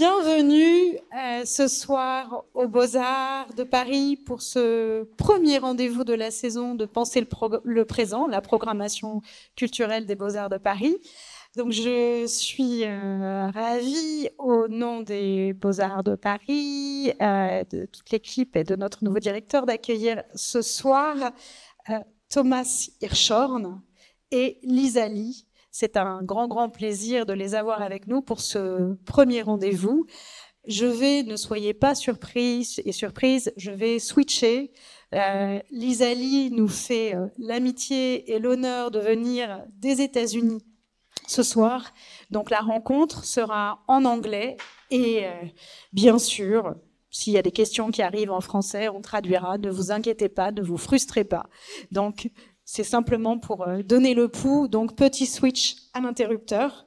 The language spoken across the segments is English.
Bienvenue ce soir aux Beaux-Arts de Paris pour ce premier rendez-vous de la saison de Penser le présent, la programmation culturelle des Beaux-Arts de Paris. Donc je suis ravie au nom des Beaux-Arts de Paris, de toute l'équipe et de notre nouveau directeur d'accueillir ce soir Thomas Hirschhorn et Lisa Lee. C'est un grand plaisir de les avoir avec nous pour ce premier rendez-vous. Ne soyez pas surprises, je vais switcher. Lisa Lee nous fait l'amitié et l'honneur de venir des États-Unis ce soir. Donc la rencontre sera en anglais et bien sûr, s'il y a des questions qui arrivent en français, on traduira. Ne vous inquiétez pas, ne vous frustrez pas. Donc, c'est simplement pour donner le pouls. Donc, petit switch à l'interrupteur.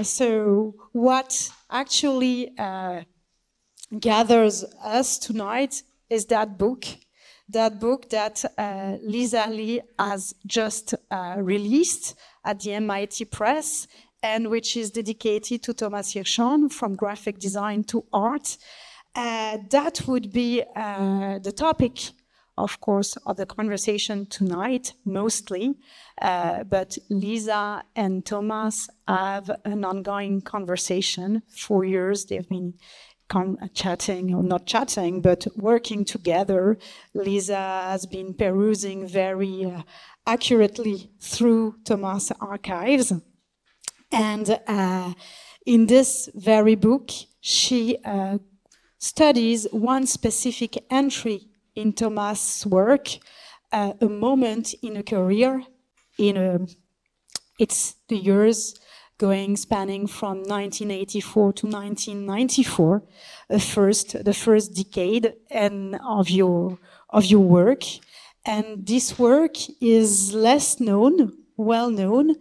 So, what actually gathers us tonight is that book that Lisa Lee has just released at the MIT Press, and which is dedicated to Thomas Hirschhorn, From Graphic Design to Art. That would be the topic, of course, of the conversation tonight, mostly. But Lisa and Thomas have an ongoing conversation. For years, they've been chatting, or not chatting, but working together. Lisa has been perusing very accurately through Thomas' archives. And in this very book, she studies one specific entry in Thomas' work, a moment in a career. It's the years spanning from 1984 to 1994, the first decade of your work. And this work is well known,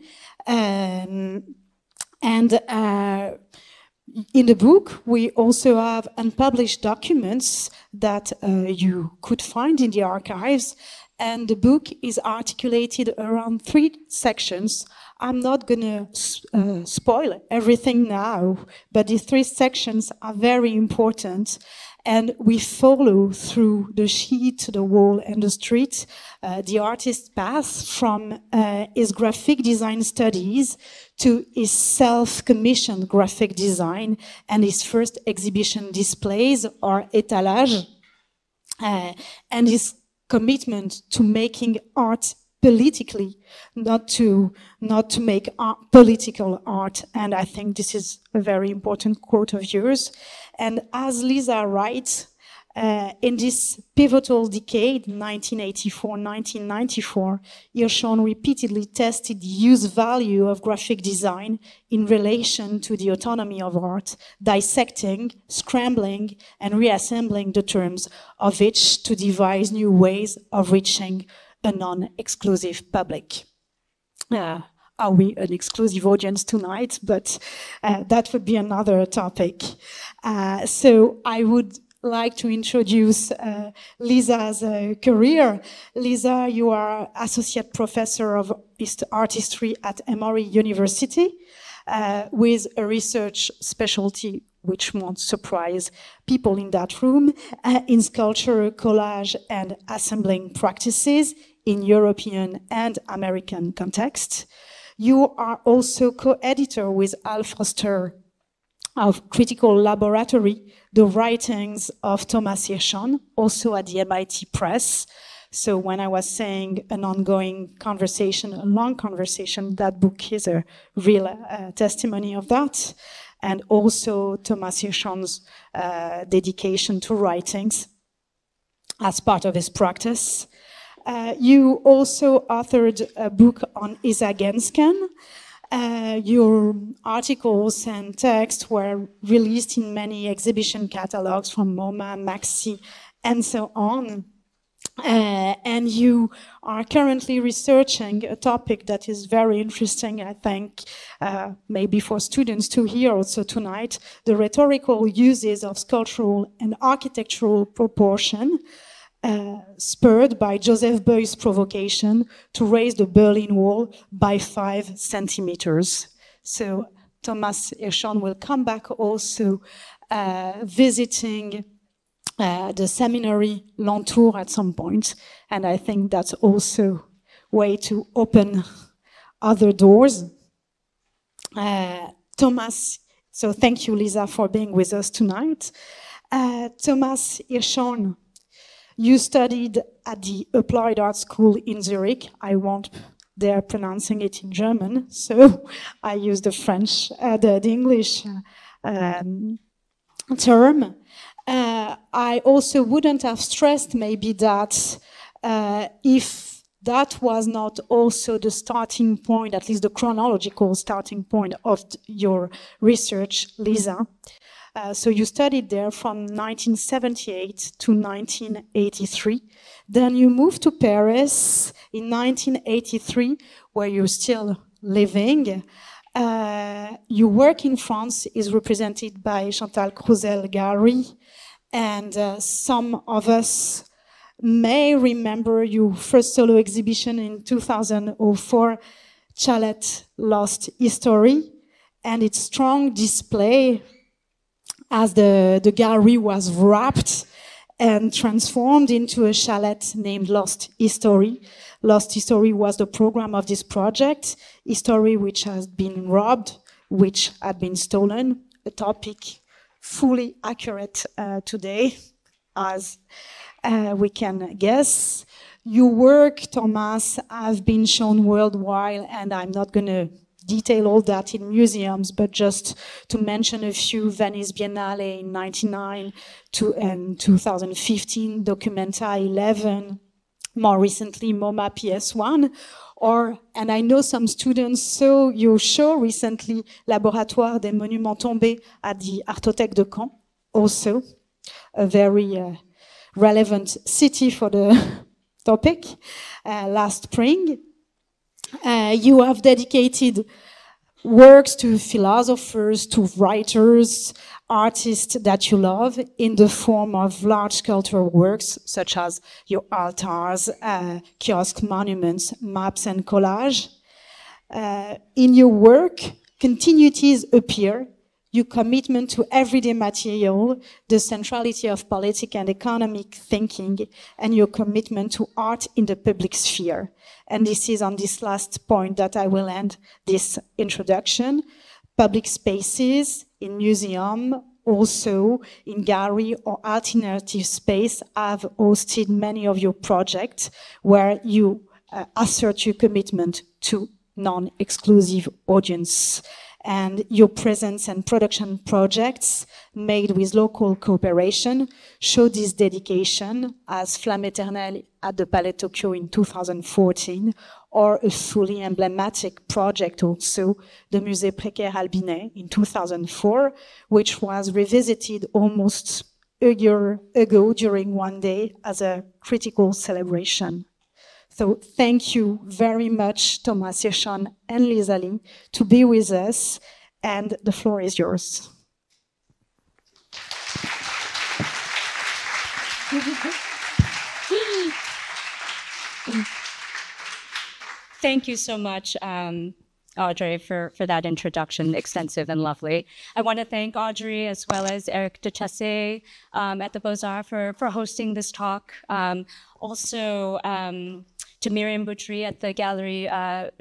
in the book, we also have unpublished documents that you could find in the archives, and the book is articulated around 3 sections. I'm not going to spoil everything now, but the 3 sections are very important, and we follow through the sheet, the wall, and the street the artist's path from his graphic design studies to his self-commissioned graphic design and his first exhibition displays, or étalage, and his commitment to making art politically, not to make political art. And I think this is a very important quote of yours. And as Lisa writes, in this pivotal decade, 1984-1994, Hirschhorn repeatedly tested the use value of graphic design in relation to the autonomy of art, dissecting, scrambling, and reassembling the terms of each to devise new ways of reaching a non-exclusive public. Are we an exclusive audience tonight? But that would be another topic. So I would like to introduce Lisa's career. Lisa, you are Associate Professor of Art History at Emory University with a research specialty which won't surprise people in that room, in sculpture, collage, and assembling practices in European and American context. You are also co-editor with Al Foster of Critical Laboratory, the writings of Thomas Hirschhorn, also at the MIT Press. So when I was saying an ongoing conversation, a long conversation, that book is a real testimony of that. And also Thomas Hirschhorn's dedication to writings as part of his practice. You also authored a book on Isa Gensken. Your articles and texts were released in many exhibition catalogs from MoMA, Maxi, and so on. And you are currently researching a topic that is very interesting, I think, maybe for students to hear also tonight, the rhetorical uses of sculptural and architectural proportion, spurred by Joseph Beuys's provocation to raise the Berlin Wall by 5 centimeters. So Thomas Hirschhorn will come back also visiting the seminary Lantour at some point. And I think that's also a way to open other doors. Thomas, so thank you, Lisa, for being with us tonight. Thomas Hirschhorn, you studied at the Applied Art School in Zurich. I won't dare pronouncing it in German, so I use the French, the English term. I also wouldn't have stressed maybe that if that was not also the starting point, at least the chronological starting point of your research, Lisa. So you studied there from 1978 to 1983. Then you moved to Paris in 1983, where you're still living. Your work in France is represented by Chantal Crousel Gallery, and some of us may remember your first solo exhibition in 2004, Chalette Lost History, and its strong display as the gallery was wrapped and transformed into a chalet named Lost History. Lost History was the program of this project, history which has been robbed, which had been stolen, a topic fully accurate today, as we can guess. Your work, Thomas, has been shown worldwide, and I'm not going to detail all that in museums, but just to mention a few: Venice Biennale in 1999 and 2015, Documenta 11, more recently MoMA PS1, and I know some students saw your show recently, Laboratoire des Monuments Tombés at the Artothèque de Caen, also a very relevant city for the topic, last spring. You have dedicated works to philosophers, to writers, artists that you love in the form of large sculptural works, such as your altars, kiosk monuments, maps, and collage. In your work, continuities appear, your commitment to everyday material, the centrality of political and economic thinking, and your commitment to art in the public sphere. And this is on this last point that I will end this introduction. Public spaces in museum, also in gallery or alternative space, have hosted many of your projects where you assert your commitment to non-exclusive audience. And your presence and production projects made with local cooperation show this dedication, as Flamme Éternelle at the Palais Tokyo in 2014, or a fully emblematic project also, the Musée Précaire Albinet in 2004, which was revisited almost a year ago during one day as a critical celebration. So thank you very much, Thomas Hirschhorn and Lisa Lee, to be with us, and the floor is yours. Thank you so much, Audrey, for that introduction, extensive and lovely. I want to thank Audrey as well as Eric Duchesset at the Beaux-Arts for hosting this talk. Also, to Miriam Boutry at the gallery,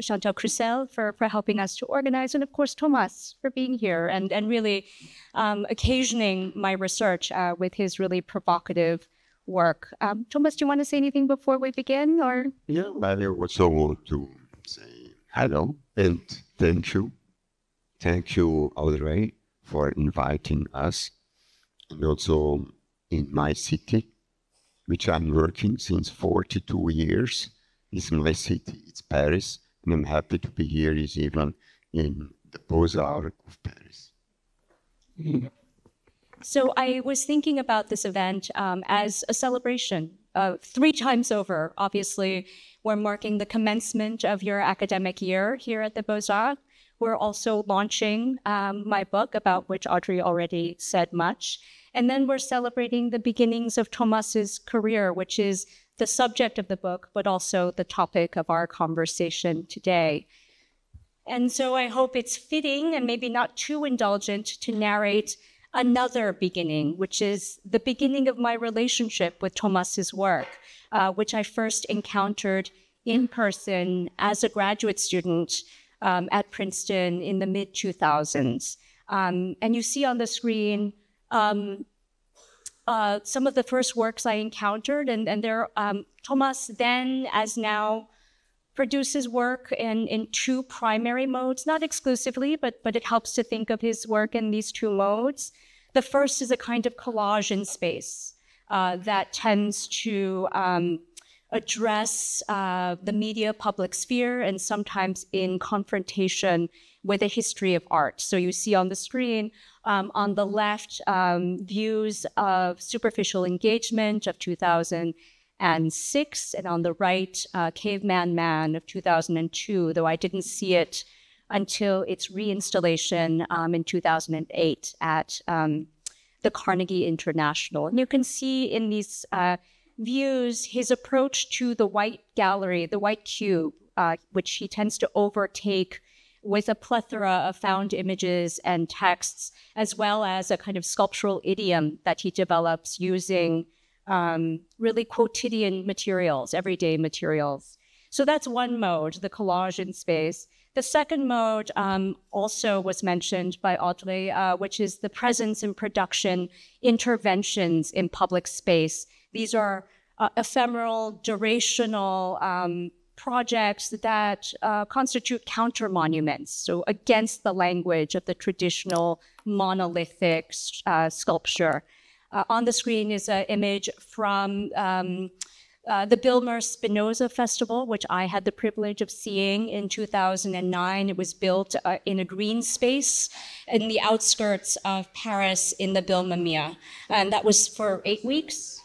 Chantal Crousel for helping us to organize, and of course, Thomas for being here and really occasioning my research with his really provocative work. Thomas, do you want to say anything before we begin? Or? Yeah, I also want to say hello and thank you. Thank you, Audrey, for inviting us. And also in my city, which I'm working since 42 years. It's my city, it's Paris, and I'm happy to be here this evening in the Beaux-Arts of Paris. So I was thinking about this event as a celebration. 3 times over, obviously, we're marking the commencement of your academic year here at the Beaux-Arts. We're also launching my book, about which Audrey already said much. And then we're celebrating the beginnings of Thomas's career, which is the subject of the book, but also the topic of our conversation today. And so I hope it's fitting and maybe not too indulgent to narrate another beginning, which is the beginning of my relationship with Thomas's work, which I first encountered in person as a graduate student at Princeton in the mid-2000s. And you see on the screen some of the first works I encountered, and there, Thomas then, as now, produces work in two primary modes, not exclusively, but it helps to think of his work in these two modes. The first is a kind of collage in space that tends to address the media public sphere and sometimes in confrontation with the history of art. So you see on the screen, on the left, views of Superficial Engagement of 2006, and on the right, Caveman Man of 2002, though I didn't see it until its reinstallation in 2008 at the Carnegie International. And you can see in these views his approach to the white gallery, the white cube, which he tends to overtake with a plethora of found images and texts, as well as a kind of sculptural idiom that he develops using really quotidian materials, everyday materials. So that's one mode, the collage in space. The second mode also was mentioned by Audrey, which is the presence and production interventions in public space. These are ephemeral, durational projects that constitute counter-monuments, so against the language of the traditional monolithic sculpture. On the screen is an image from the Bilmer Spinoza Festival, which I had the privilege of seeing in 2009. It was built in a green space in the outskirts of Paris in the Bilmemia. And that was for 8 weeks.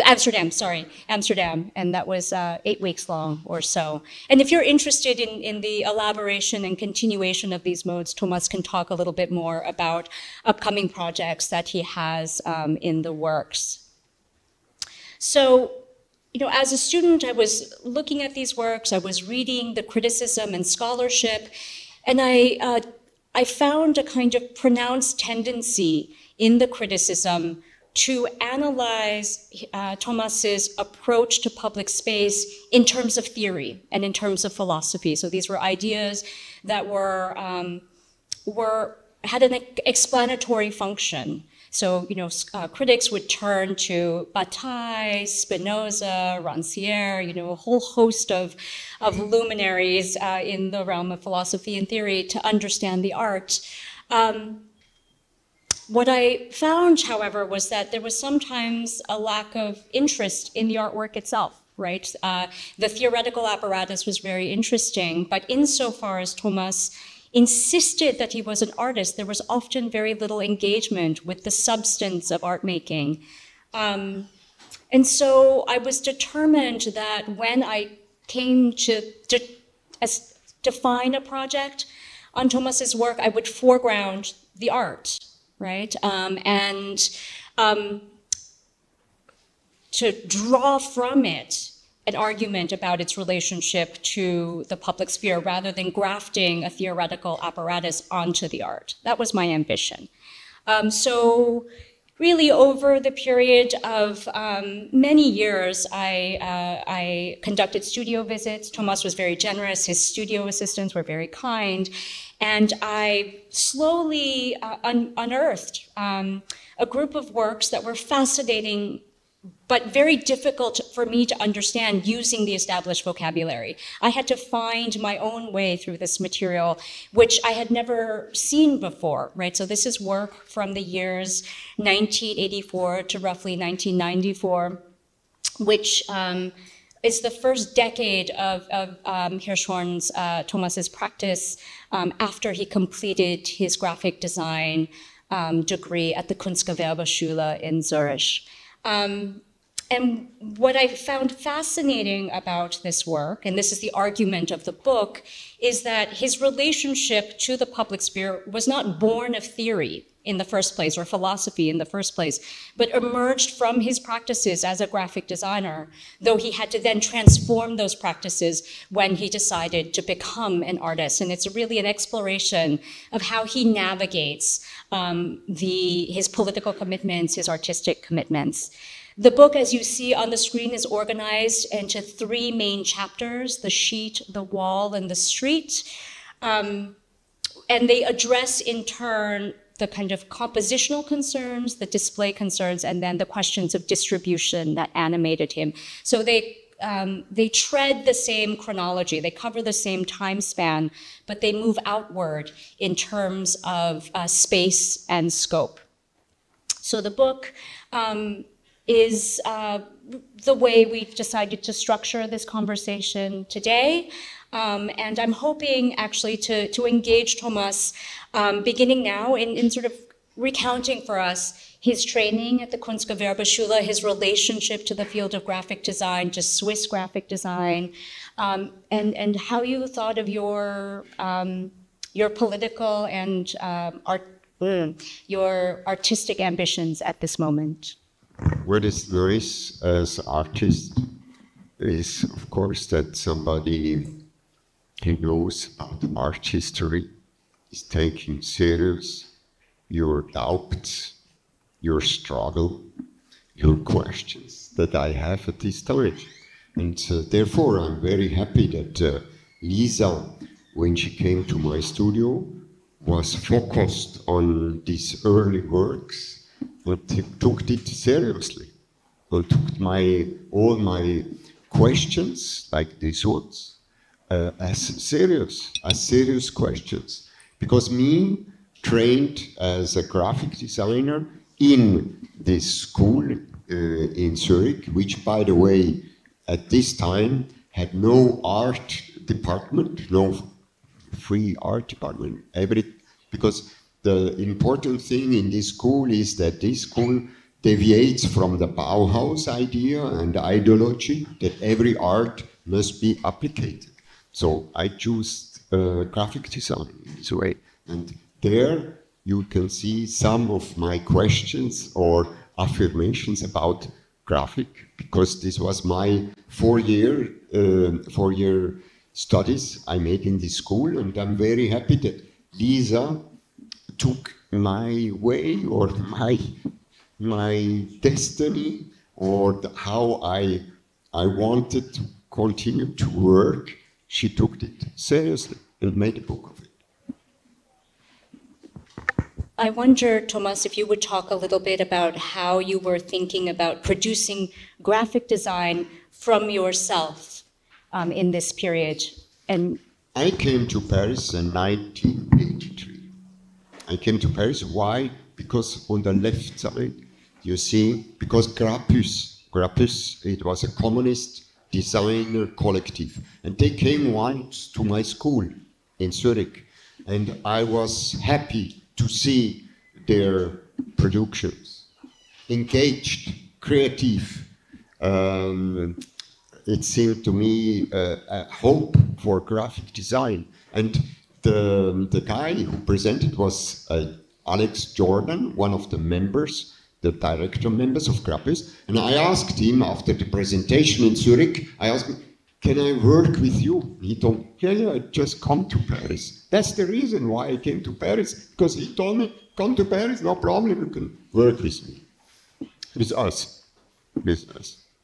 Amsterdam, and that was 8 weeks long or so. And if you're interested in the elaboration and continuation of these modes, Thomas can talk a little bit more about upcoming projects that he has in the works. So, you know, as a student, I was looking at these works, I was reading the criticism and scholarship, and I found a kind of pronounced tendency in the criticism to analyze Thomas's approach to public space in terms of theory and in terms of philosophy. So these were ideas that had an explanatory function. So, you know, critics would turn to Bataille, Spinoza, Rancière, you know, a whole host of luminaries in the realm of philosophy and theory to understand the art. What I found, however, was that there was sometimes a lack of interest in the artwork itself, right? The theoretical apparatus was very interesting, but insofar as Thomas insisted that he was an artist, there was often very little engagement with the substance of art making. And so I was determined that when I came to define a project on Thomas's work, I would foreground the art, right? To draw from it an argument about its relationship to the public sphere rather than grafting a theoretical apparatus onto the art. That was my ambition. So really over the period of many years, I conducted studio visits. Thomas was very generous. His studio assistants were very kind. And I slowly unearthed a group of works that were fascinating but very difficult for me to understand using the established vocabulary. I had to find my own way through this material, which I had never seen before, right? So this is work from the years 1984 to roughly 1994, which is the first decade of Hirschhorn's, Thomas's practice after he completed his graphic design degree at the Kunstgewerbeschule in Zurich. And what I found fascinating about this work, and this is the argument of the book, is that his relationship to the public sphere was not born of theory in the first place, or philosophy in the first place, but emerged from his practices as a graphic designer, though he had to then transform those practices when he decided to become an artist. And it's really an exploration of how he navigates his political commitments, his artistic commitments. The book, as you see on the screen, is organized into 3 main chapters: the sheet, the wall, and the street. And they address in turn the kind of compositional concerns, the display concerns, and then the questions of distribution that animated him. So they tread the same chronology, they cover the same time span, but they move outward in terms of space and scope. So the book is the way we've decided to structure this conversation today. And I'm hoping actually to engage Thomas, beginning now in sort of recounting for us his training at the Kunstgewerbeschule, his relationship to the field of graphic design, to Swiss graphic design, and how you thought of your political and your artistic ambitions at this moment. What is nice as artist is, of course, that somebody who knows about art history is taking serious your doubts, your struggle, your questions that I have at this time. And therefore, I'm very happy that Lisa, when she came to my studio, was focused on these early works, but took it seriously. Well, took all my questions, like these ones, as serious questions. Because me, trained as a graphic designer in this school in Zurich, which, by the way, at this time had no art department, no free art department. Because the important thing in this school is that this school deviates from the Bauhaus idea and ideology that every art must be applied. So I choose graphic design in this way. And there you can see some of my questions or affirmations about graphic, because this was my four-year studies I made in this school, and I'm very happy that Lisa took my way or my destiny, or how I wanted to continue to work. She took it seriously and made a book of it. I wonder, Thomas, if you would talk a little bit about how you were thinking about producing graphic design from yourself in this period. And I came to Paris in 1983. I came to Paris. Why? Because on the left side, you see, because Grappus, it was a communist designer collective, and they came once to my school in Zurich, and I was happy to see their productions, engaged, creative. It seemed to me a hope for graphic design. And the guy who presented was Alex Jordan, one of the members, the director members of Grappus. And I asked him after the presentation in Zurich, I asked him, can I work with you? He told me, yeah, just come to Paris. That's the reason why I came to Paris, because he told me, come to Paris, no problem, you can work with me, with us.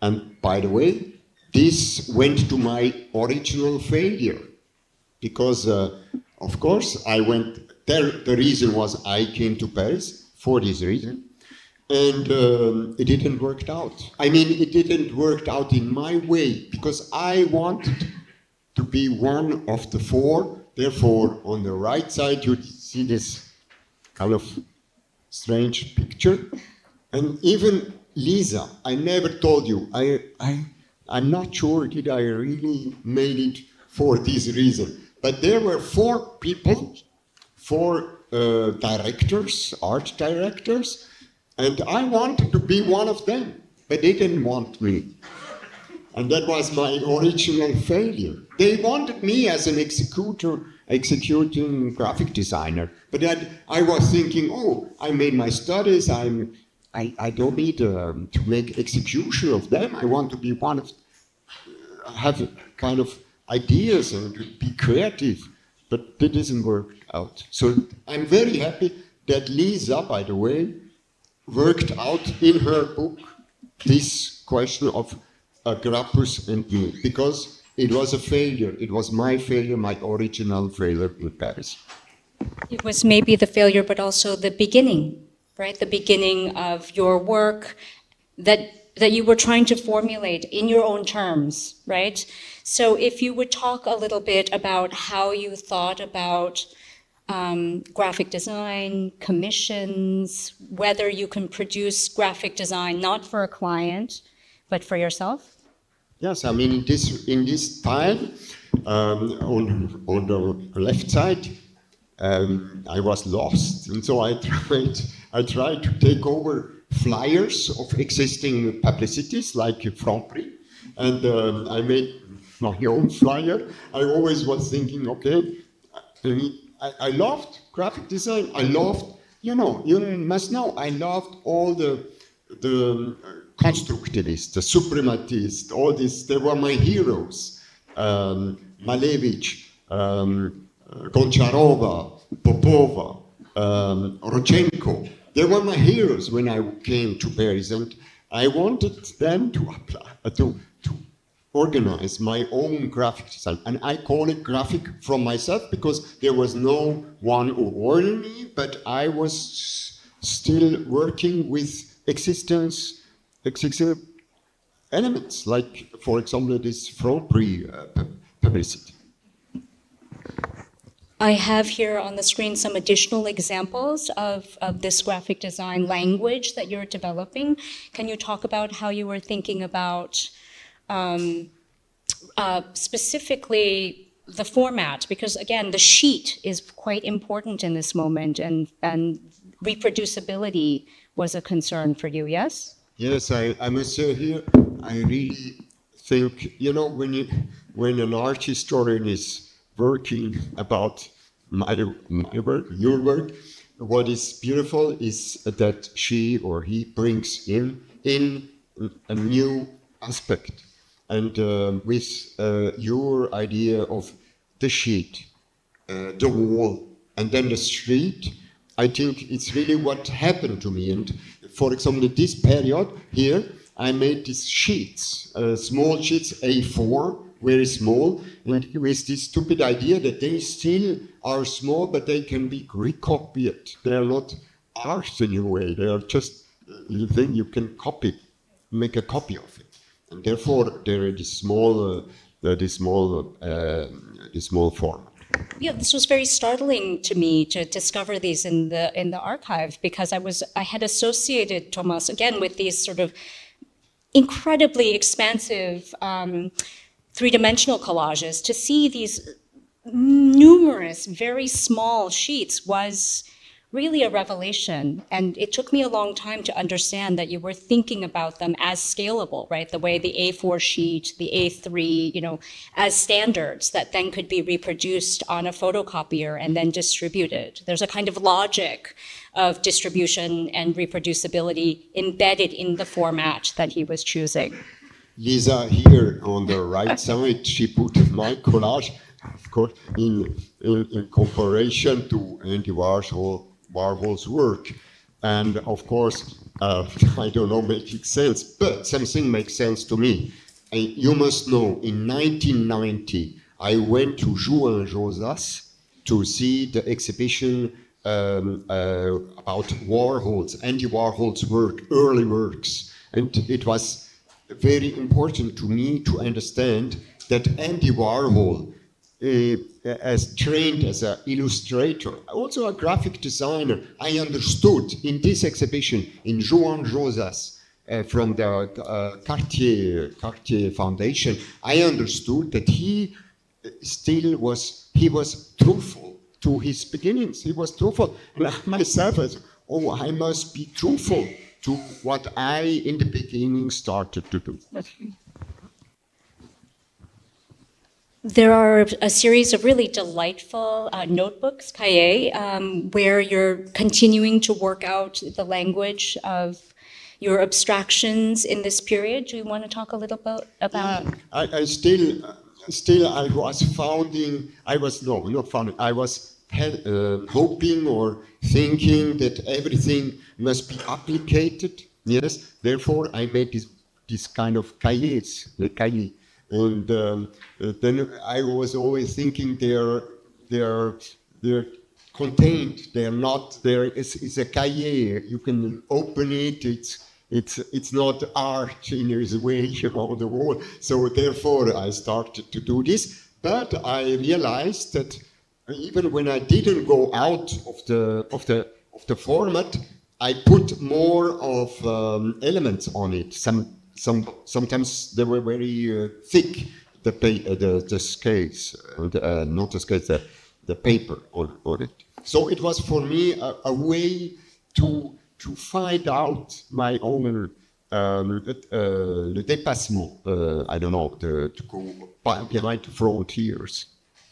And by the way, this went to my original failure, because of course I went there. The reason was I came to Paris for this reason, and it didn't work out. I mean, it didn't work out in my way, because I wanted to be one of the four. Therefore, on the right side, you see this kind of strange picture. And even Lisa, I never told you, I'm not sure did I really made it for this reason. But there were four people, four directors, art directors, and I wanted to be one of them, but they didn't want me. And that was my original failure. They wanted me as an executing graphic designer. But I was thinking, oh, I made my studies, I don't need to make execution of them. I want to be one of, have kind of ideas and be creative. But that doesn't work out. So I'm very happy that Lisa, by the way, worked out in her book this question of Grappus and me, because it was a failure. It was my failure, my original failure with Paris. It was maybe the failure, but also the beginning, right? The beginning of your work that you were trying to formulate in your own terms, right? So if you would talk a little bit about how you thought about graphic design, commissions, whether you can produce graphic design not for a client, but for yourself? Yes, I mean, in this time, on the left side, I was lost, and so I tried to take over flyers of existing publicities like Franprix, and I made my own flyer. I always was thinking, okay, I loved graphic design. I loved, you must know, I loved all the constructivists, the suprematists, all this. They were my heroes. Malevich, Goncharova, Popova, Rodchenko. They were my heroes when I came to Paris, and I wanted them to organize my own graphic design. And I call it graphic from myself because there was no one who ordered me, but I was still working with existing elements, like, for example, this Franprix publicity. I have here on the screen some additional examples of this graphic design language that you're developing. Can you talk about how you were thinking about specifically the format? Because again, the sheet is quite important in this moment, and reproducibility was a concern for you, yes? Yes, I must say here, I really think, when an art historian is working about my work, your work, what is beautiful is that she or he brings in a new aspect. And with your idea of the sheet, the wall, and then the street, I think it's really what happened to me. And for example, in this period here, I made these sheets, small sheets, A4, very small, and with this stupid idea that they still are small, but they can be recopied. They are not art in a way. They are just the thing you can copy, make a copy of it. And therefore, there is this small format. Yeah, this was very startling to me to discover these in the archive, because I had associated Thomas again with these sort of incredibly expansive three-dimensional collages. To see these numerous, very small sheets was really a revelation. And it took me a long time to understand that you were thinking about them as scalable, right? The way the A4 sheet, the A3, as standards that then could be reproduced on a photocopier and then distributed. There's a kind of logic of distribution and reproducibility embedded in the format that he was choosing. Lisa, here on the right side, she put my collage, of course, in comparison to Andy Warhol's work. And of course, I don't know making sense, but something makes sense to me. And you must know, in 1990, I went to Juan Rosas to see the exhibition about Warhol's, Andy Warhol's work, early works. And it was very important to me to understand that Andy Warhol, as trained as an illustrator, also a graphic designer, I understood in this exhibition in Juan Rosas from the Cartier Foundation, I understood that he was truthful to his beginnings. He was truthful. And myself, I said, I must be truthful to what I, in the beginning, started to do. There are a series of really delightful notebooks, cahiers, where you're continuing to work out the language of your abstractions in this period. Do you want to talk a little bit about? I still I was founding. I was no, not founding. I was hoping or thinking that everything must be applicated. Yes. Therefore, I made this kind of cahiers, the cahier. And then I was always thinking they're contained. They're not there. It's a cahier. You can open it. It's not art in its way, on the wall. So therefore, I started to do this. But I realized that even when I didn't go out of the format, I put more of elements on it. Sometimes they were very thick, the scales, not the scales, the paper on it. So it was for me a way to find out my own le dépassement. I don't know, to go behind frontiers.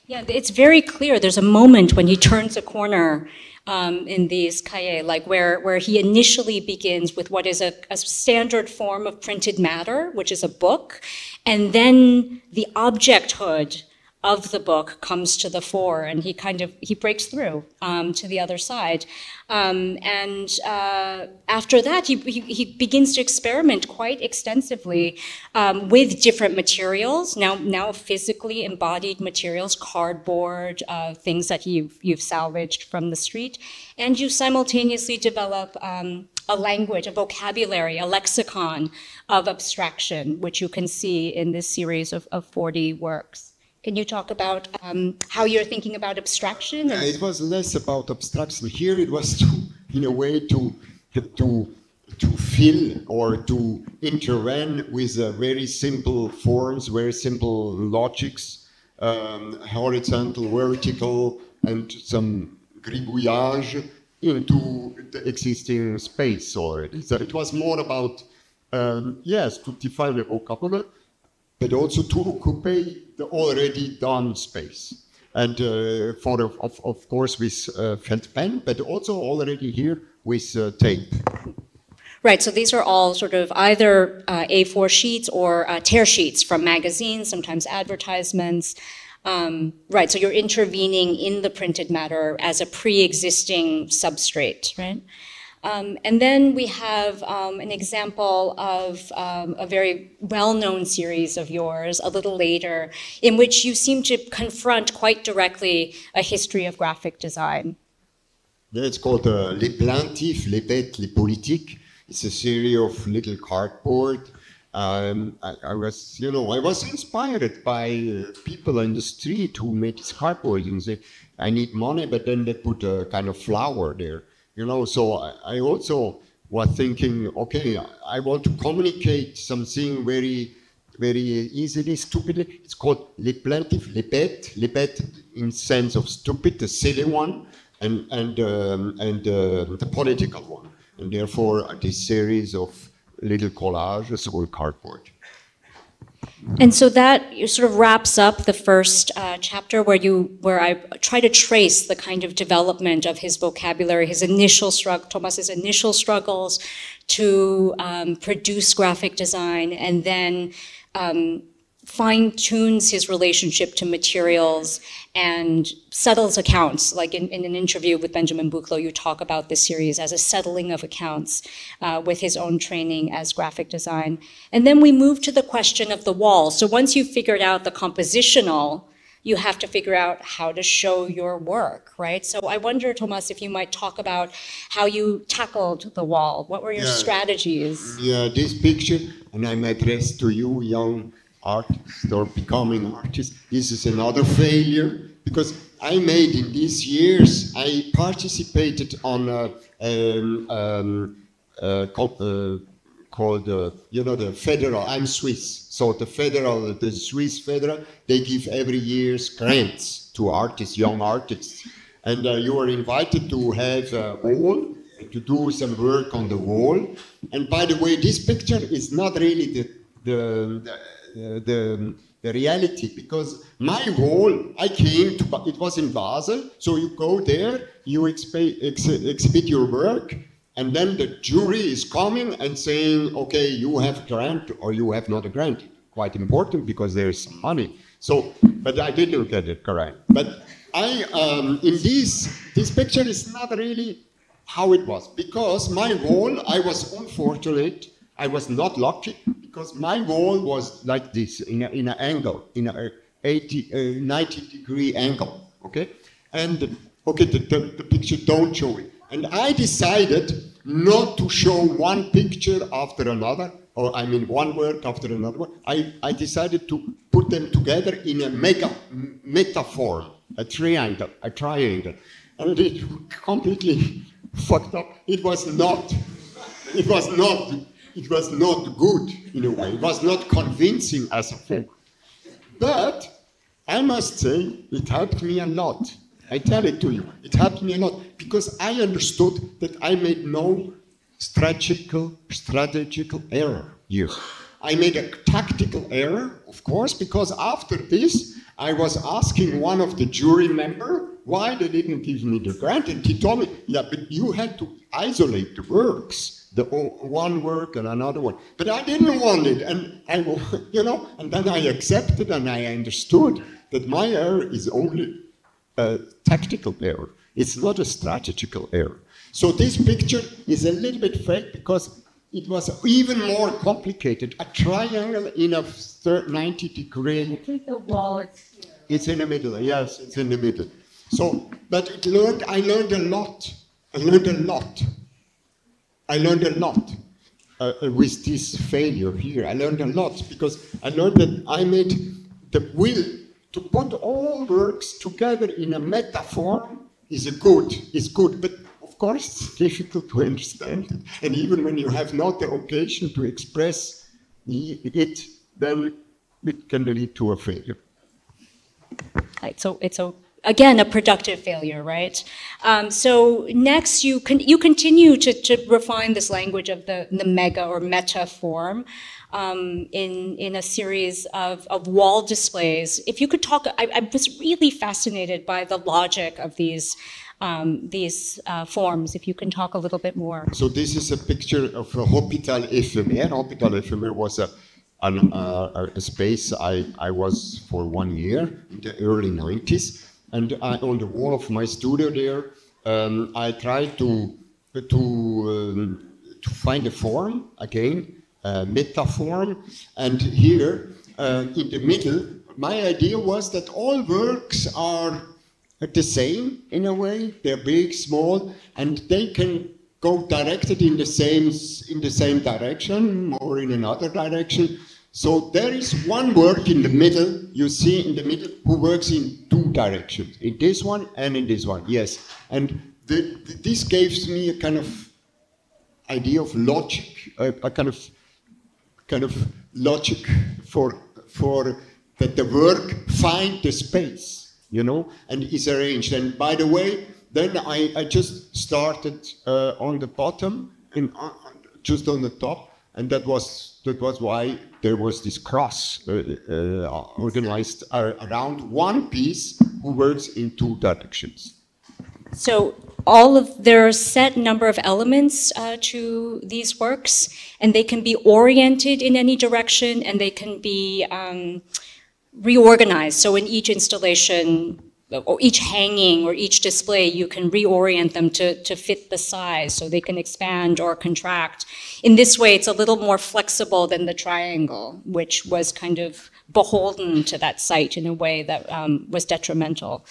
Yeah, it's very clear. There's a moment when he turns a corner in these cahiers, like where he initially begins with what is a standard form of printed matter, which is a book, and then the objecthood of the book comes to the fore, and he breaks through to the other side. After that, he begins to experiment quite extensively with different materials, now physically embodied materials, cardboard, things that you've salvaged from the street, and you simultaneously develop a language, a vocabulary, a lexicon of abstraction, which you can see in this series of 40 works. Can you talk about how you're thinking about abstraction? It was less about abstraction. Here it was in a way to fill or to intervene with very simple forms, very simple logics, horizontal, vertical, and some gribouillage into the existing space already. So it was more about, yes, to define the vocabulary, but also to occupy the already done space. And of course with felt pen, but also already here with tape. Right, so these are all sort of either A4 sheets or tear sheets from magazines, sometimes advertisements. Right, so you're intervening in the printed matter as a pre-existing substrate, right? And then we have an example of a very well-known series of yours a little later, in which you seem to confront quite directly a history of graphic design. Yeah, it's called Les Plaintifs, Les Bêtes, Les Politiques. It's a series of little cardboard. I was inspired by people on the street who made this cardboard and say, I need money, but then they put a kind of flower there. So I also was thinking, okay, I want to communicate something very, very easily, stupidly. It's called Les Plaintifs, Les Bêtes in sense of stupid, the silly one, and the political one. And therefore, this series of little collages or cardboard. And so that sort of wraps up the first chapter where I try to trace the kind of development of his vocabulary, Thomas's initial struggles to produce graphic design, and then fine-tunes his relationship to materials and settles accounts. Like in an interview with Benjamin Buchloh, you talk about this series as a settling of accounts with his own training as graphic design. And then we move to the question of the wall. So once you've figured out the compositional, you have to figure out how to show your work, right? So I wonder, Thomas, if you might talk about how you tackled the wall. What were your strategies? Yeah, this picture, and I'm addressed to you, young artists or becoming artists. This is another failure because I made in these years, I participated on called the federal, I'm Swiss, so the Swiss federal, they give every year grants to artists, young artists, and you are invited to have a wall, to do some work on the wall. And by the way, this picture is not really the the reality, because my wall, I came to, it was in Basel, so you go there, you exhibit your work, and then the jury is coming and saying, okay, you have a grant or you have not a grant. Quite important because there is some money. So, but I didn't get a grant. But I, in this picture is not really how it was, because my wall, I was unfortunate, I was not lucky, because my wall was like this, in an angle, in a 90-degree angle, okay? And, okay, the picture, don't show it. And I decided not to show one picture after another, or I mean one work after another one. I decided to put them together in a metaphor, a triangle. And it completely fucked up. It was not good in a way. It was not convincing as a film. But I must say, it helped me a lot. I tell it to you, it helped me a lot, because I understood that I made no strategical error here. I made a tactical error, of course, because after this, I was asking one of the jury members why they didn't give me the grant, and he told me, yeah, but you had to isolate the works, the one work and another one. But I didn't want it, and I, you know, and then I accepted and I understood that my error is only a tactical error. It's not a strategical error. So this picture is a little bit fake because it was even more complicated. A triangle in a 90-degree. The wall. It's in the middle. Yes, it's in the middle. So, but I learned a lot. I learned a lot with this failure here. I learned a lot because I learned that I made the will to put all works together in a metaphor is good, but of course it's difficult to understand it. And even when you have not the occasion to express it, then it can lead to a failure. Right, so it's again a productive failure, right? So next, you continue to refine this language of the mega or meta form. In a series of wall displays. If you could talk, I was really fascinated by the logic of these forms. If you can talk a little bit more. So this is a picture of a Hôpital Éphémère. Hôpital Éphémère was a space I was for 1 year in the early 90s. And on the wall of my studio there, I tried to find a form again, metaphor, and here in the middle, my idea was that all works are the same in a way. They're big, small, and they can go directed in the same direction or in another direction. So there is one work in the middle, you see in the middle, who works in two directions, in this one and in this one, yes. And this gives me a kind of idea of logic, a kind of logic for that the work find the space, you know, and is arranged. And by the way, then I just started on the bottom, just on the top, and that was why there was this cross organized around one piece who works in two directions. So there are a set number of elements to these works, and they can be oriented in any direction, and they can be reorganized. So in each installation, or each hanging, or each display, you can reorient them to fit the size, so they can expand or contract. In this way, it's a little more flexible than the triangle, which was kind of beholden to that site in a way that was detrimental.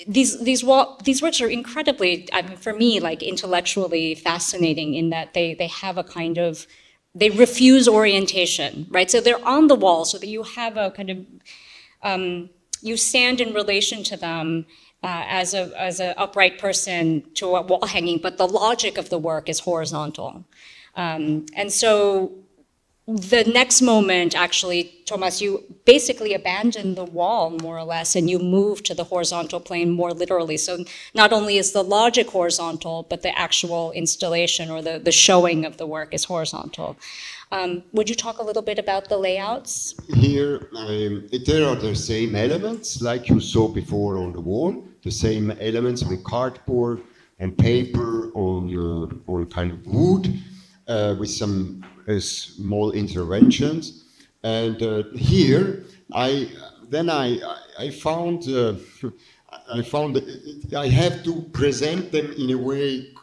These works are incredibly, for me, like intellectually fascinating in that they have a kind of, they refuse orientation, right? So they're on the wall so that you have a kind of, you stand in relation to them as an upright person to a wall hanging, but the logic of the work is horizontal. And so the next moment, actually, Thomas, you basically abandon the wall, more or less, and you move to the horizontal plane more literally. So not only is the logic horizontal, but the actual installation or the showing of the work is horizontal. Would you talk a little bit about the layouts? Here, there are the same elements like you saw before on the wall, the same elements with cardboard and paper on kind of wood with some small interventions. And here, I found I have to present them in a way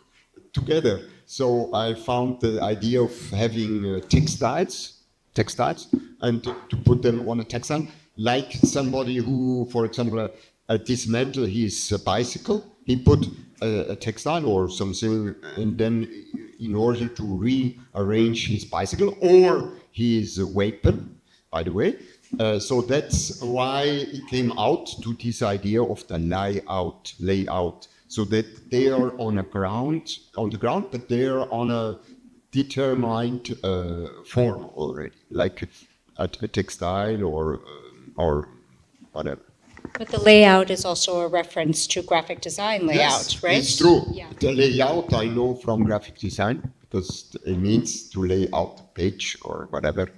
together. So I found the idea of having textiles, and to put them on a textile, like somebody who, for example, dismantle his bicycle, he put a textile or something, and then in order to rearrange his bicycle or his weapon, by the way. So that's why it came out to this idea of the layout. So that they are on the ground, but they are on a determined form already, like a textile or whatever. But the layout is also a reference to graphic design layout, yes, right? It's true. Yeah. The layout I know from graphic design because it means to lay out a page or whatever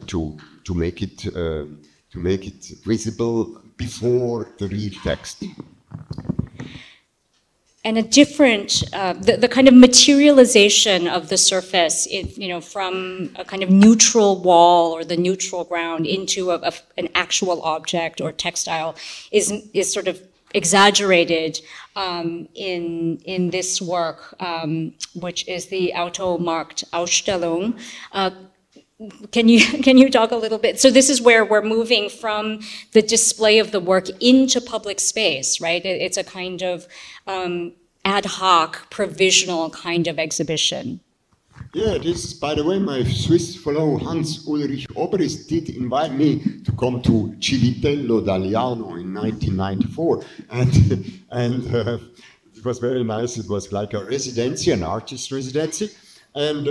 to make it visible before the real text. And a different, the kind of materialization of the surface, from a kind of neutral wall or the neutral ground into an actual object or textile is sort of exaggerated in this work, which is the Automarkt-Ausstellung. Can you talk a little bit? So this is where we're moving from the display of the work into public space, right? It's a kind of ad hoc, provisional kind of exhibition. Yeah, this is, by the way, my Swiss fellow Hans-Ulrich Obrist did invite me to come to Civitello d'Aliano in 1994, and it was very nice. It was like a residency, an artist residency. And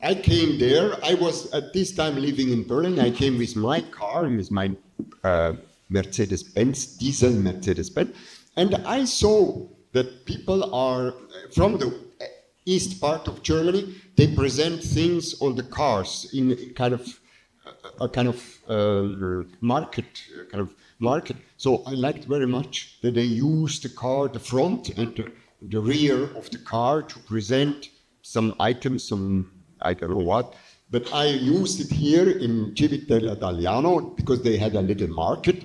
I came there. I was at this time living in Berlin. I came with my car, with my Mercedes-Benz, diesel Mercedes-Benz. And I saw that people are from the east part of Germany. They present things on the cars in a kind of market. So I liked very much that they use the car, the front and the rear of the car to present some items, I don't know what, but I used it here in Civitello d'Aliano because they had a little market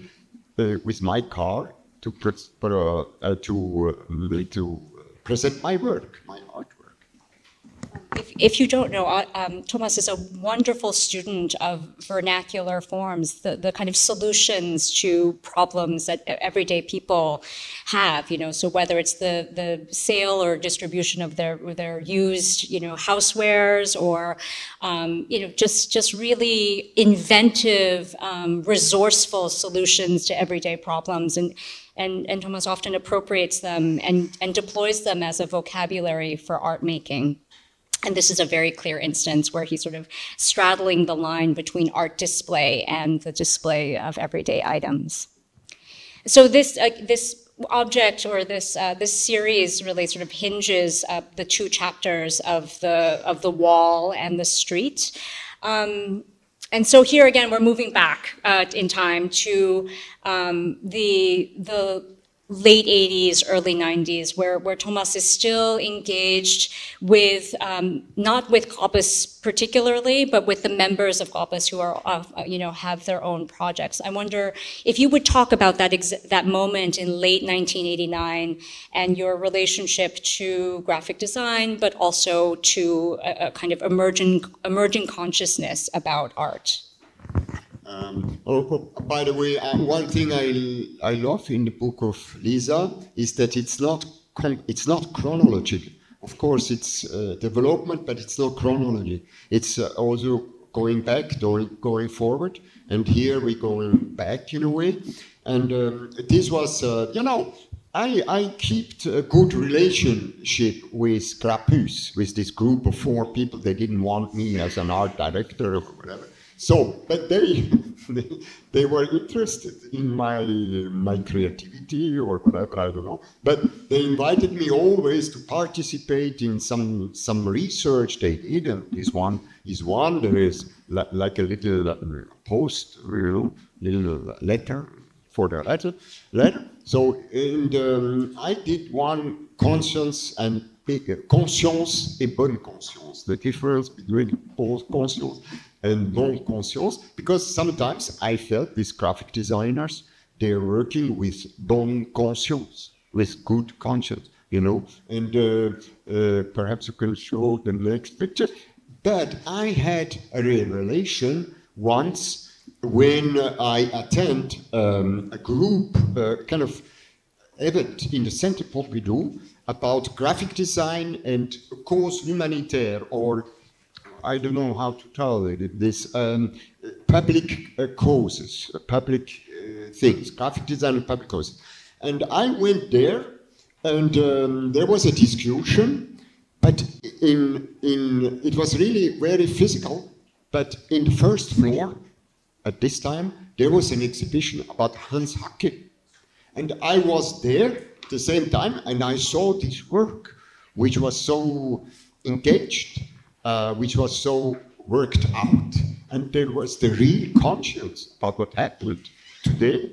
with my car to present my work, my artwork. If you don't know, Thomas is a wonderful student of vernacular forms, the kind of solutions to problems that everyday people have, so whether it's the sale or distribution of their used, housewares or, just really inventive, resourceful solutions to everyday problems. And Thomas often appropriates them and deploys them as a vocabulary for art making. And this is a very clear instance where he's sort of straddling the line between art display and the display of everyday items. So this object or this series really sort of hinges the two chapters of the wall and the street. And so here again, we're moving back in time to the late 80s, early 90s, where Thomas is still engaged with, not with Corpus particularly, but with the members of Corpus who are, have their own projects. I wonder if you would talk about that moment in late 1989 and your relationship to graphic design, but also to a kind of emerging consciousness about art. By the way, one thing I love in the book of Lisa is that it's not chronological. Of course, it's development, but it's not chronology. It's also going back, going forward, and here we're going back in a way. And this was, I kept a good relationship with Grapus, with this group of 4 people. They didn't want me as an art director or whatever. So, but they were interested in my creativity or whatever, I don't know. But they invited me always to participate in some research they did, and this one is one. There is like a little post, little letter for the letter. So, and I did one conscience and conscience et bonne conscience. The difference between conscience and non-conscience, because sometimes I felt these graphic designers, they're working with bonne conscience, with good conscience, you know. And perhaps you can show the next picture. But I had a revelation once when I attend a group kind of event in the Centre Pompidou about graphic design and cause humanitaire, or I don't know how to tell it, this public causes, public things, graphic design and public causes. And I went there, and there was a discussion, but it was really very physical, but in the first floor, at this time, there was an exhibition about Hans Hacke. And I was there at the same time, and I saw this work, which was so engaged, which was so worked out. And there was the real conscience about what happened today.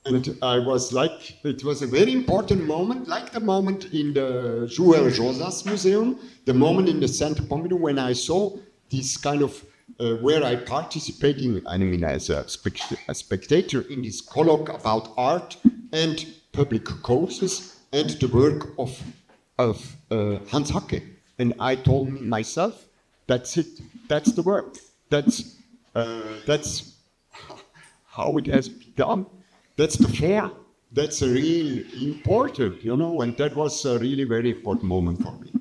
And I was like, it was a very important moment, like the moment in the Joël Josas Museum, the moment in the Centre Pompidou when I saw this kind of where I participating, I mean, as a spectator in this colloque about art and public causes and the work of Hans Hacke. And I told myself, that's it, that's the work, that's how it has been done, that's the fair, that's a real important, you know, and that was a really very important moment for me.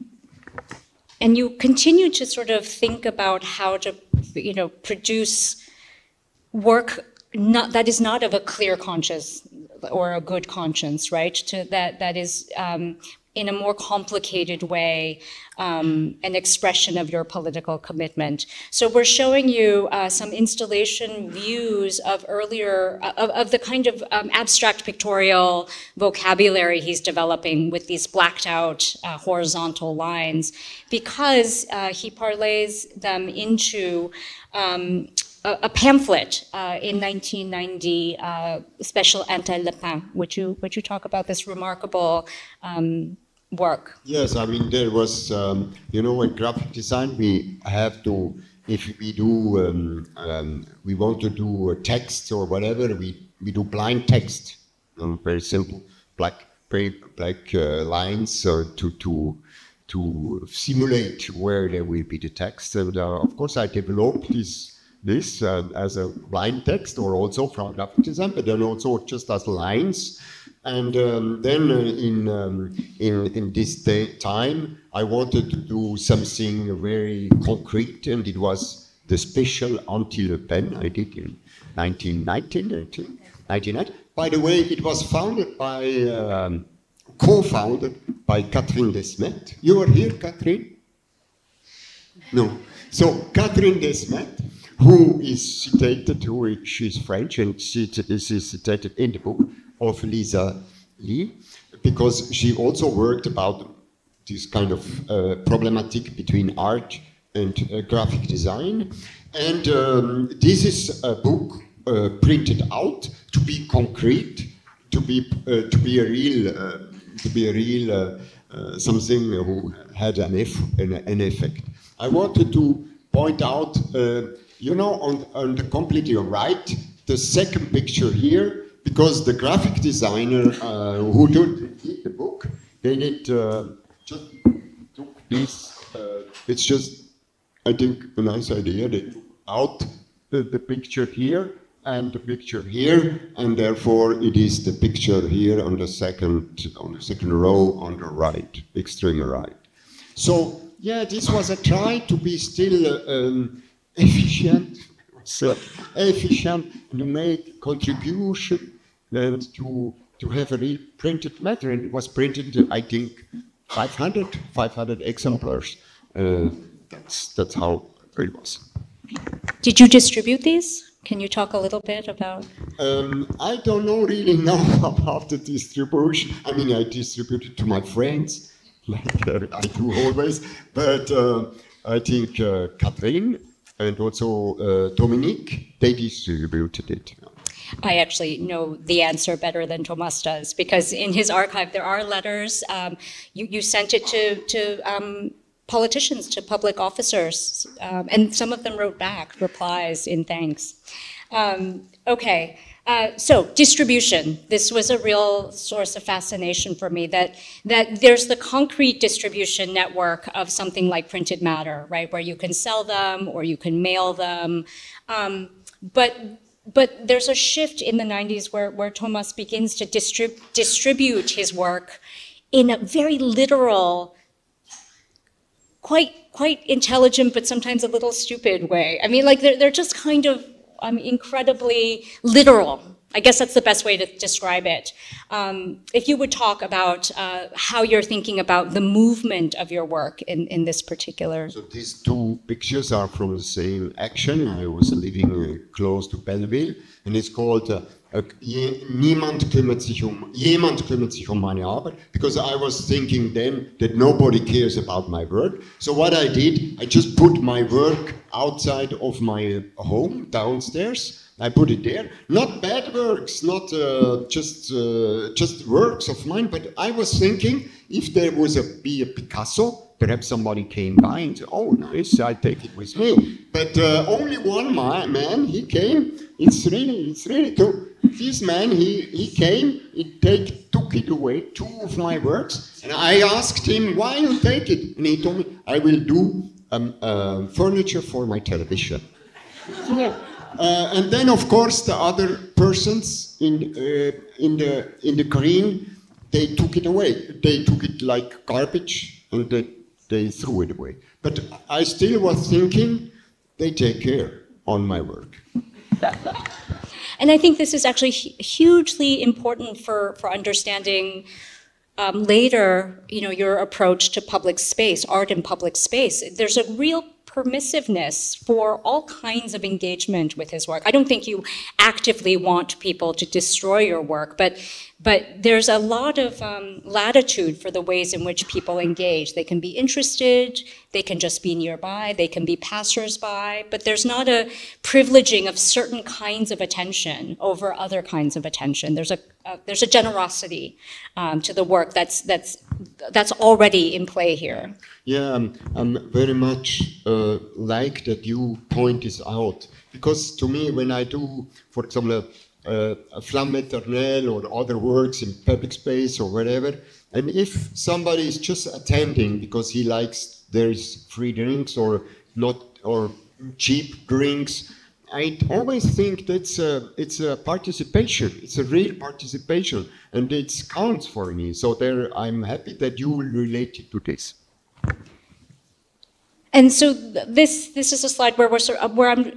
And you continue to sort of think about how to, you know, produce work that is not of a clear conscience or a good conscience, right? That is in a more complicated way an expression of your political commitment. So we're showing you some installation views of earlier, of the kind of abstract pictorial vocabulary he's developing with these blacked out horizontal lines, because he parlays them into a pamphlet in 1990, Special Antel Lepin. Would you talk about this remarkable work? Yes, I mean, there was, you know, in graphic design, we have to, if we do, we want to do a text or whatever, we do blind text, very simple, black lines to simulate where there will be the text. And of course, I developed this as a blind text, or also from graphic design, but then also just as lines. And then in this time, I wanted to do something very concrete, and it was the Special Antel Lepin I did in 1990. By the way, it was founded by, co-founded by Catherine Desmet. You are here, Catherine? No. So Catherine Desmet, who is citated, she's French, and this is citated in the book of Lisa Lee, because she also worked about this kind of problematic between art and graphic design. And this is a book printed out to be concrete, to be a real something who had an effect. I wanted to point out, you know, on the completely right, the second picture here, because the graphic designer who did the book, they did just took this. It's just, I think, a nice idea. They took out the picture here and the picture here, and therefore it is the picture here on the second row on the right, extreme right. So yeah, this was a try to be still efficient, to make contribution and to to have a real printed matter, and it was printed, I think, 500 exemplars. That's how it was. Did you distribute these? Can you talk a little bit about? I don't know really now about the distribution. I mean, I distributed to my friends, like I do always, but I think Catherine and also Dominique, they distributed it. I actually know the answer better than Thomas does, because in his archive there are letters. You sent it to politicians, to public officers, and some of them wrote back replies in thanks. Okay, so distribution. This was a real source of fascination for me, that there's the concrete distribution network of something like printed matter, right, where you can sell them or you can mail them. But there's a shift in the 90s where Thomas begins to distribute his work in a very literal, quite intelligent, but sometimes a little stupid way. I mean, like they're just kind of incredibly literal. I guess that's the best way to describe it. If you would talk about how you're thinking about the movement of your work in this particular. So these two pictures are from the same action. I was living close to Belleville, and it's called Jemand kümmert sich meine Arbeit, because I was thinking then that nobody cares about my work. So what I did, I just put my work outside of my home downstairs. I put it there. Not bad works, not just works of mine, but I was thinking if there was be a Picasso, perhaps somebody came by and said, "Oh, nice, I take it with me." But only one man, he came. It's really cool. This man, he came, he took it away, 2 of my works, and I asked him, "Why you take it?" And he told me, "I will do furniture for my television." And then, of course, the other persons in the green, they took it away. They took it like garbage, and they threw it away. But I still was thinking, they take care on my work. And I think this is actually hugely important for understanding later, your approach to public space, art in public space. There's a real permissiveness for all kinds of engagement with his work. I don't think you actively want people to destroy your work, but there's a lot of latitude for the ways in which people engage. They can be interested, they can just be nearby, they can be passersby, but there's not a privileging of certain kinds of attention over other kinds of attention. There's a generosity to the work that's already in play here. Yeah, I'm very much like that you point this out, because to me, when I do, for example, a flamme éternelle or other works in public space or whatever, and if somebody is just attending because he likes there's free drinks or cheap drinks, I always think it's a participation. It's a real participation, and it counts for me. So I'm happy that you related to this. And so this is a slide where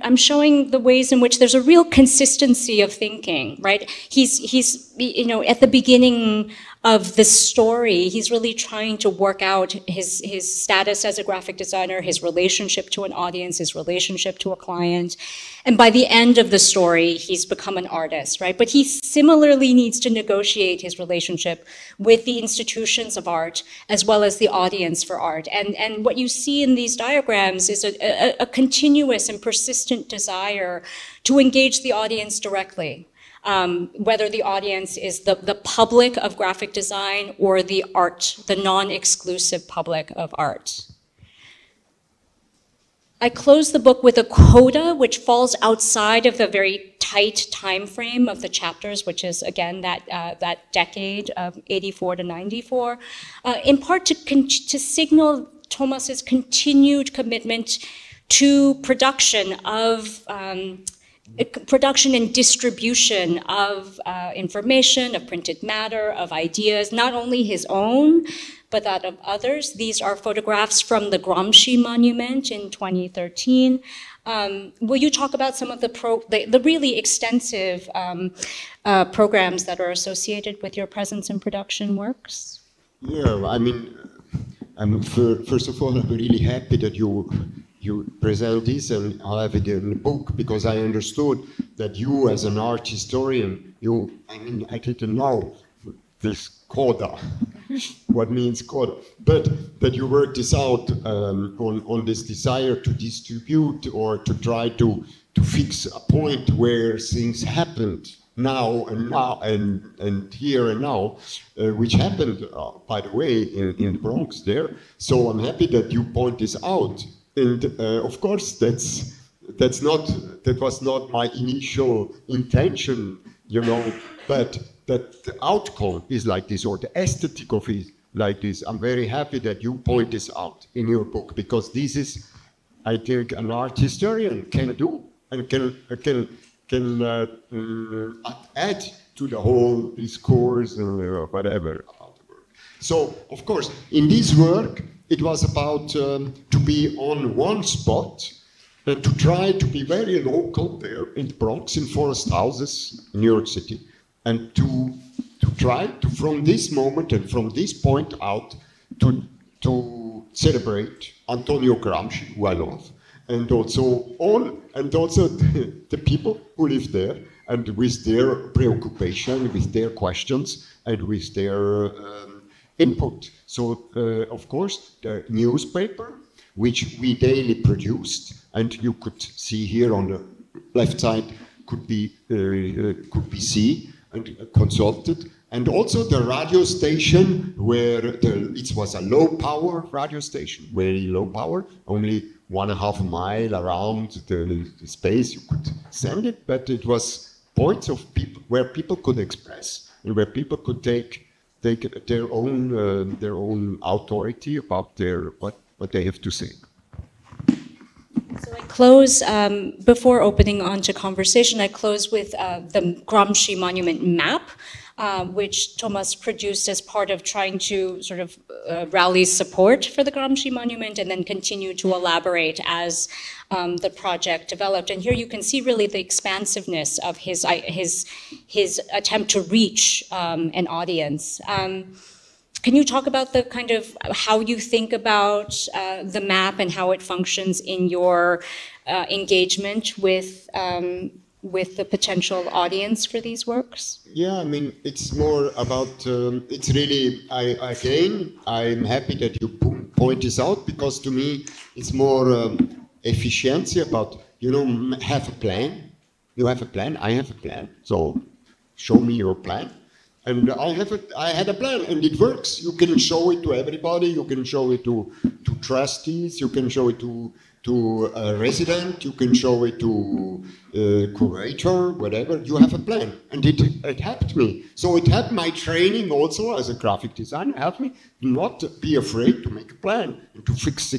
I'm showing the ways in which there's a real consistency of thinking, right? He's at the beginning of the story, he's really trying to work out his status as a graphic designer, his relationship to an audience, his relationship to a client. And by the end of the story, he's become an artist, right? But he similarly needs to negotiate his relationship with the institutions of art as well as the audience for art. And what you see in these diagrams is a continuous and persistent desire to engage the audience directly. Whether the audience is the public of graphic design or the art, the non-exclusive public of art. I close the book with a coda which falls outside of the very tight time frame of the chapters, which is again that decade of 84 to 94, in part to signal Thomas's continued commitment to production and distribution of information, of printed matter, of ideas, not only his own, but that of others. These are photographs from the Gramsci Monument in 2013. Will you talk about some of the really extensive programs that are associated with your presence in production works? Yeah, I mean, first of all, I'm really happy that you present this and have it in the book, because I understood that you, as an art historian, I didn't know this coda, what means coda, but that you worked this out on this desire to distribute or to try to fix a point where things happened now and here and now, which happened, by the way, in the Bronx there. So I'm happy that you point this out. And of course, that was not my initial intention, but that the outcome is like this, or the aesthetic of it like this. I'm very happy that you point this out in your book, because this is, I think, an art historian can do and can add to the whole discourse or whatever about the work. So, of course, in this work, it was about to be on one spot and to try to be very local there in the Bronx, in Forest Houses, in New York City, and to try to, from this moment and from this point out, to celebrate Antonio Gramsci, who I love, and also the people who live there, and with their preoccupation, with their questions, and with their input. So, of course, the newspaper, which we daily produced, and you could see here on the left side, could be seen and consulted, and also the radio station, where it was a low-power radio station, very low power, only 1.5 mile around the space you could send it, but it was points of people where people could express and where people could take their own authority about what they have to say. So I close, before opening on to conversation, I close with the Gramsci Monument map, which Thomas produced as part of trying to sort of rally support for the Gramsci Monument and then continue to elaborate as the project developed. And here you can see really the expansiveness of his attempt to reach an audience. Can you talk about the kind of how you think about the map and how it functions in your engagement with the potential audience for these works? Yeah, I mean, it's more about, it's really, I'm happy that you point this out, because to me, it's more efficiency about, have a plan. You have a plan, I have a plan. So show me your plan. And I had a plan, and it works. You can show it to everybody. You can show it to trustees. You can show it to a resident. You can show it to a curator, whatever. You have a plan, and it helped me. So it helped my training also as a graphic designer. Helped me not be afraid to make a plan and to fix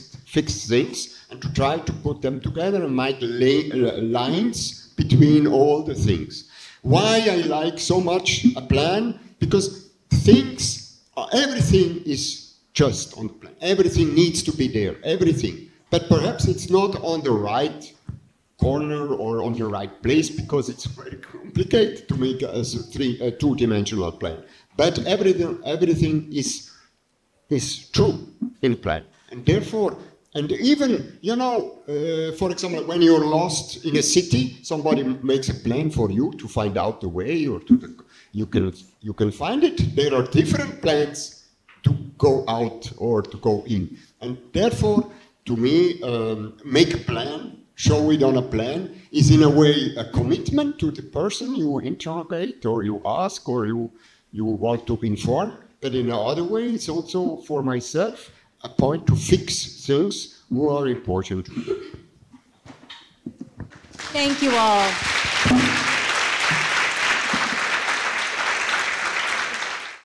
things and to try to put them together and make lines between all the things. Why I like so much a plan? Because everything is just on the plan. Everything needs to be there, everything. But perhaps it's not on the right corner or on the right place, because it's very complicated to make a two-dimensional plan. But everything is true in plan. And therefore, and even, for example, when you're lost in a city, somebody makes a plan for you to find out the way, or you can find it. There are different plans to go out or to go in. And therefore, to me, make a plan, show it on a plan, is in a way a commitment to the person you interrogate or you ask or you want to inform. But in another way, it's also for myself a point to fix things who are important. Thank you all.